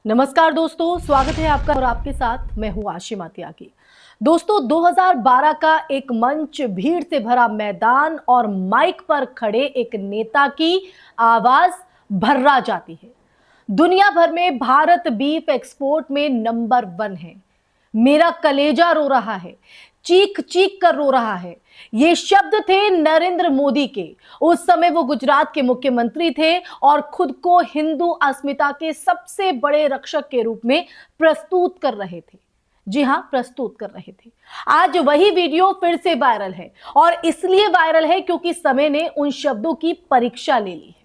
नमस्कार दोस्तों, स्वागत है आपका और आपके साथ मैं हूं आशिमा त्यागी। दोस्तों, 2012 का एक मंच, भीड़ से भरा मैदान और माइक पर खड़े एक नेता की आवाज भर्रा जाती है। दुनिया भर में भारत बीफ एक्सपोर्ट में नंबर 1 है। मेरा कलेजा रो रहा है, चीख चीख कर रो रहा है। ये शब्द थे नरेंद्र मोदी के। उस समय वो गुजरात के मुख्यमंत्री थे और खुद को हिंदू अस्मिता के सबसे बड़े रक्षक के रूप में प्रस्तुत कर रहे थे। जी हां, प्रस्तुत कर रहे थे। आज वही वीडियो फिर से वायरल है और इसलिए वायरल है क्योंकि समय ने उन शब्दों की परीक्षा ले ली है।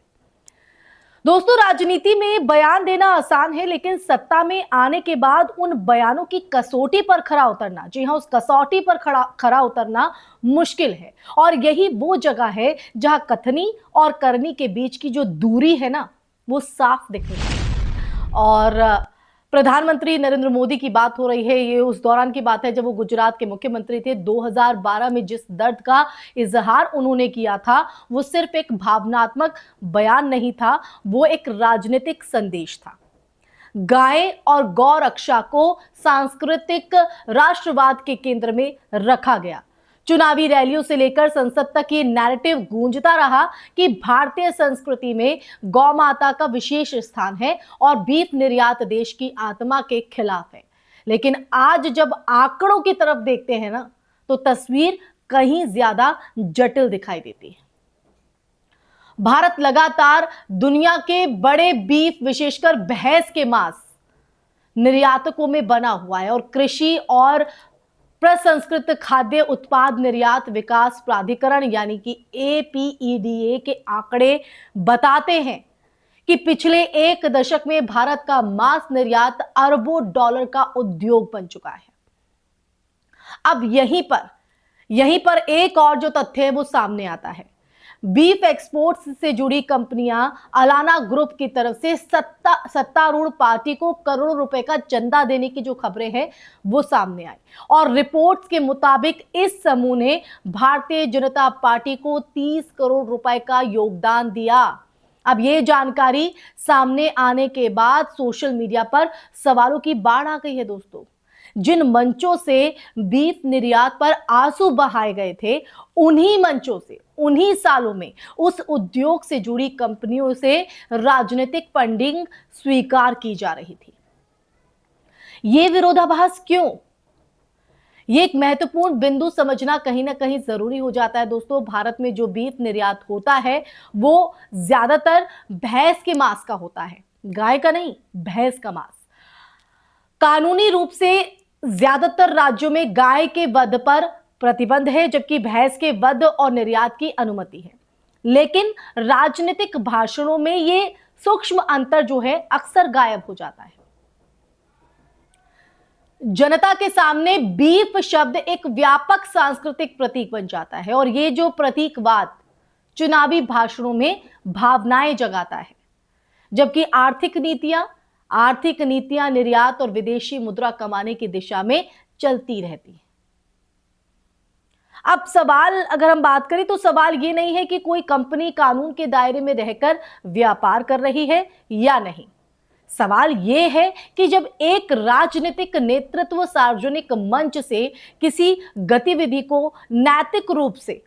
दोस्तों, राजनीति में बयान देना आसान है, लेकिन सत्ता में आने के बाद उन बयानों की कसौटी पर खरा उतरना, जी हां, उस कसौटी पर खरा उतरना मुश्किल है। और यही वो जगह है जहां कथनी और करनी के बीच की जो दूरी है ना, वो साफ दिख रही है। और प्रधानमंत्री नरेंद्र मोदी की बात हो रही है। ये उस दौरान की बात है जब वो गुजरात के मुख्यमंत्री थे। 2012 में जिस दर्द का इजहार उन्होंने किया था, वो सिर्फ एक भावनात्मक बयान नहीं था, वो एक राजनीतिक संदेश था। गाय और गौ रक्षा को सांस्कृतिक राष्ट्रवाद के केंद्र में रखा गया। चुनावी रैलियों से लेकर संसद तक ये नैरेटिव गूंजता रहा कि भारतीय संस्कृति में गौ माता का विशेष स्थान है और बीफ निर्यात देश की आत्मा के खिलाफ है। लेकिन आज जब आंकड़ों की तरफ देखते हैं ना, तो तस्वीर कहीं ज्यादा जटिल दिखाई देती है। भारत लगातार दुनिया के बड़े बीफ, विशेषकर भैंस के मांस निर्यातकों में बना हुआ है और कृषि और प्रसंस्कृत खाद्य उत्पाद निर्यात विकास प्राधिकरण यानी कि APEDA के आंकड़े बताते हैं कि पिछले एक दशक में भारत का मांस निर्यात अरबों डॉलर का उद्योग बन चुका है। अब यहीं पर एक और जो तथ्य है वो सामने आता है। बीफ एक्सपोर्ट्स से जुड़ी कंपनियां अलाना ग्रुप की तरफ से सत्तारूढ़ पार्टी को करोड़ों रुपए का चंदा देने की जो खबरें हैं वो सामने आई और रिपोर्ट्स के मुताबिक इस समूह ने भारतीय जनता पार्टी को 30 करोड़ रुपए का योगदान दिया। अब ये जानकारी सामने आने के बाद सोशल मीडिया पर सवालों की बाढ़ आ गई है। दोस्तों, जिन मंचों से बीफ निर्यात पर आंसू बहाए गए थे, उन्हीं मंचों से उन्हीं सालों में उस उद्योग से जुड़ी कंपनियों से राजनीतिक फंडिंग स्वीकार की जा रही थी। ये विरोधाभास क्यों? ये एक महत्वपूर्ण बिंदु समझना कहीं ना कहीं जरूरी हो जाता है। दोस्तों, भारत में जो बीफ निर्यात होता है वो ज्यादातर भैंस के मांस का होता है, गाय का नहीं, भैंस का मांस। कानूनी रूप से ज्यादातर राज्यों में गाय के वध पर प्रतिबंध है, जबकि भैंस के वध और निर्यात की अनुमति है। लेकिन राजनीतिक भाषणों में ये सूक्ष्म अंतर जो है अक्सर गायब हो जाता है। जनता के सामने बीफ शब्द एक व्यापक सांस्कृतिक प्रतीक बन जाता है और ये जो प्रतीकवाद चुनावी भाषणों में भावनाएं जगाता है, जबकि आर्थिक नीतियां निर्यात और विदेशी मुद्रा कमाने की दिशा में चलती रहती है। अब सवाल अगर हम बात करें तो सवाल ये नहीं है कि कोई कंपनी कानून के दायरे में रहकर व्यापार कर रही है या नहीं। सवाल यह है कि जब एक राजनीतिक नेतृत्व सार्वजनिक मंच से किसी गतिविधि को नैतिक रूप से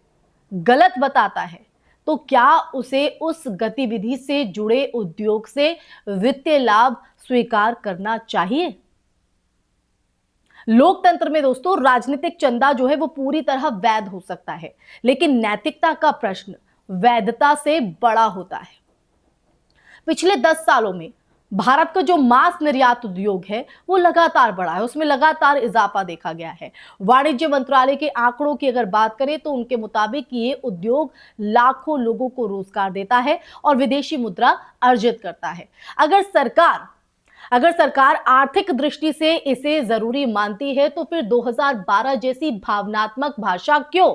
गलत बताता है, तो क्या उसे उस गतिविधि से जुड़े उद्योग से वित्तीय लाभ स्वीकार करना चाहिए? लोकतंत्र में दोस्तों राजनीतिक चंदा जो है वो पूरी तरह वैध हो सकता है, लेकिन नैतिकता का प्रश्न वैधता से बड़ा होता है। पिछले 10 सालों में भारत का जो मांस निर्यात उद्योग है वो लगातार बढ़ा है, उसमें लगातार इजाफा देखा गया है। वाणिज्य मंत्रालय के आंकड़ों की अगर बात करें तो उनके मुताबिक ये उद्योग लाखों लोगों को रोजगार देता है और विदेशी मुद्रा अर्जित करता है। अगर सरकार आर्थिक दृष्टि से इसे जरूरी मानती है तो फिर 2012 जैसी भावनात्मक भाषा क्यों?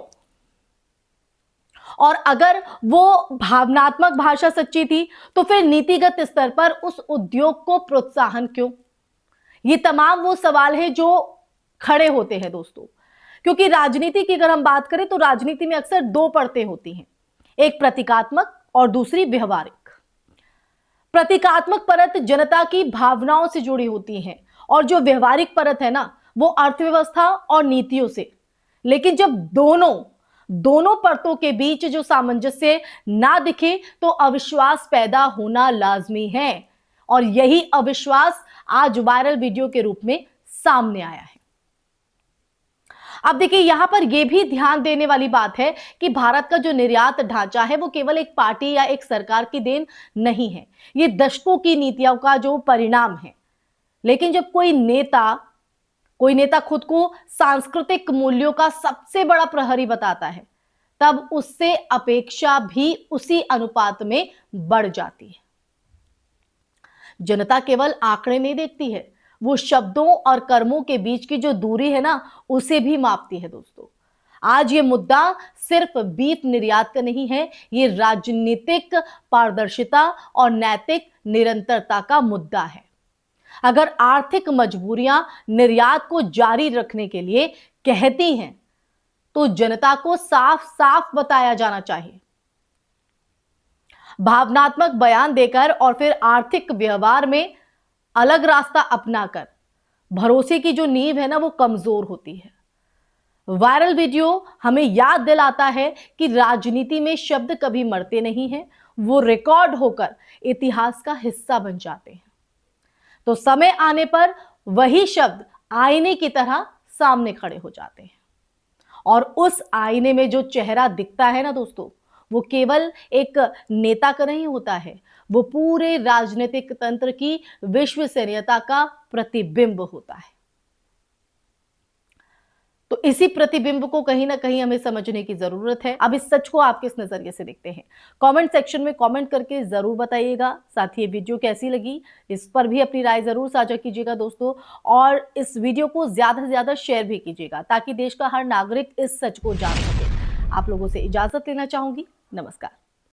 और अगर वो भावनात्मक भाषा सच्ची थी तो फिर नीतिगत स्तर पर उस उद्योग को प्रोत्साहन क्यों? ये तमाम वो सवाल है जो खड़े होते हैं दोस्तों, क्योंकि राजनीति की अगर हम बात करें तो राजनीति में अक्सर दो परतें होती हैं, एक प्रतीकात्मक और दूसरी व्यवहारिक। प्रतीकात्मक परत जनता की भावनाओं से जुड़ी होती हैं और जो व्यवहारिक परत है ना, वो अर्थव्यवस्था और नीतियों से। लेकिन जब दोनों दोनों परतों के बीच जो सामंजस्य ना दिखे तो अविश्वास पैदा होना लाजमी है, और यही अविश्वास आज वायरल वीडियो के रूप में सामने आया है। अब देखिए, यहां पर यह भी ध्यान देने वाली बात है कि भारत का जो निर्यात ढांचा है वो केवल एक पार्टी या एक सरकार की देन नहीं है, ये दशकों की नीतियों का जो परिणाम है। लेकिन जब कोई नेता खुद को सांस्कृतिक मूल्यों का सबसे बड़ा प्रहरी बताता है, तब उससे अपेक्षा भी उसी अनुपात में बढ़ जाती है। जनता केवल आंकड़े नहीं देखती है, वो शब्दों और कर्मों के बीच की जो दूरी है ना, उसे भी मापती है दोस्तों। आज ये मुद्दा सिर्फ बीफ निर्यात का नहीं है, ये राजनीतिक पारदर्शिता और नैतिक निरंतरता का मुद्दा है। अगर आर्थिक मजबूरियां निर्यात को जारी रखने के लिए कहती हैं, तो जनता को साफ साफ बताया जाना चाहिए। भावनात्मक बयान देकर और फिर आर्थिक व्यवहार में अलग रास्ता अपनाकर भरोसे की जो नींव है ना, वो कमजोर होती है। वायरल वीडियो हमें याद दिलाता है कि राजनीति में शब्द कभी मरते नहीं हैं, वो रिकॉर्ड होकर इतिहास का हिस्सा बन जाते हैं। तो समय आने पर वही शब्द आईने की तरह सामने खड़े हो जाते हैं, और उस आईने में जो चेहरा दिखता है ना दोस्तों, वो केवल एक नेता का नहीं होता है, वो पूरे राजनीतिक तंत्र की विश्वसनीयता का प्रतिबिंब होता है। तो इसी प्रतिबिंब को कहीं ना कहीं हमें समझने की जरूरत है। अब इस सच को आप किस नजरिए से देखते हैं, कमेंट सेक्शन में कमेंट करके जरूर बताइएगा। साथ ही ये वीडियो कैसी लगी, इस पर भी अपनी राय जरूर साझा कीजिएगा दोस्तों, और इस वीडियो को ज्यादा से ज्यादा शेयर भी कीजिएगा ताकि देश का हर नागरिक इस सच को जान सके। आप लोगों से इजाजत लेना चाहूंगी। नमस्कार।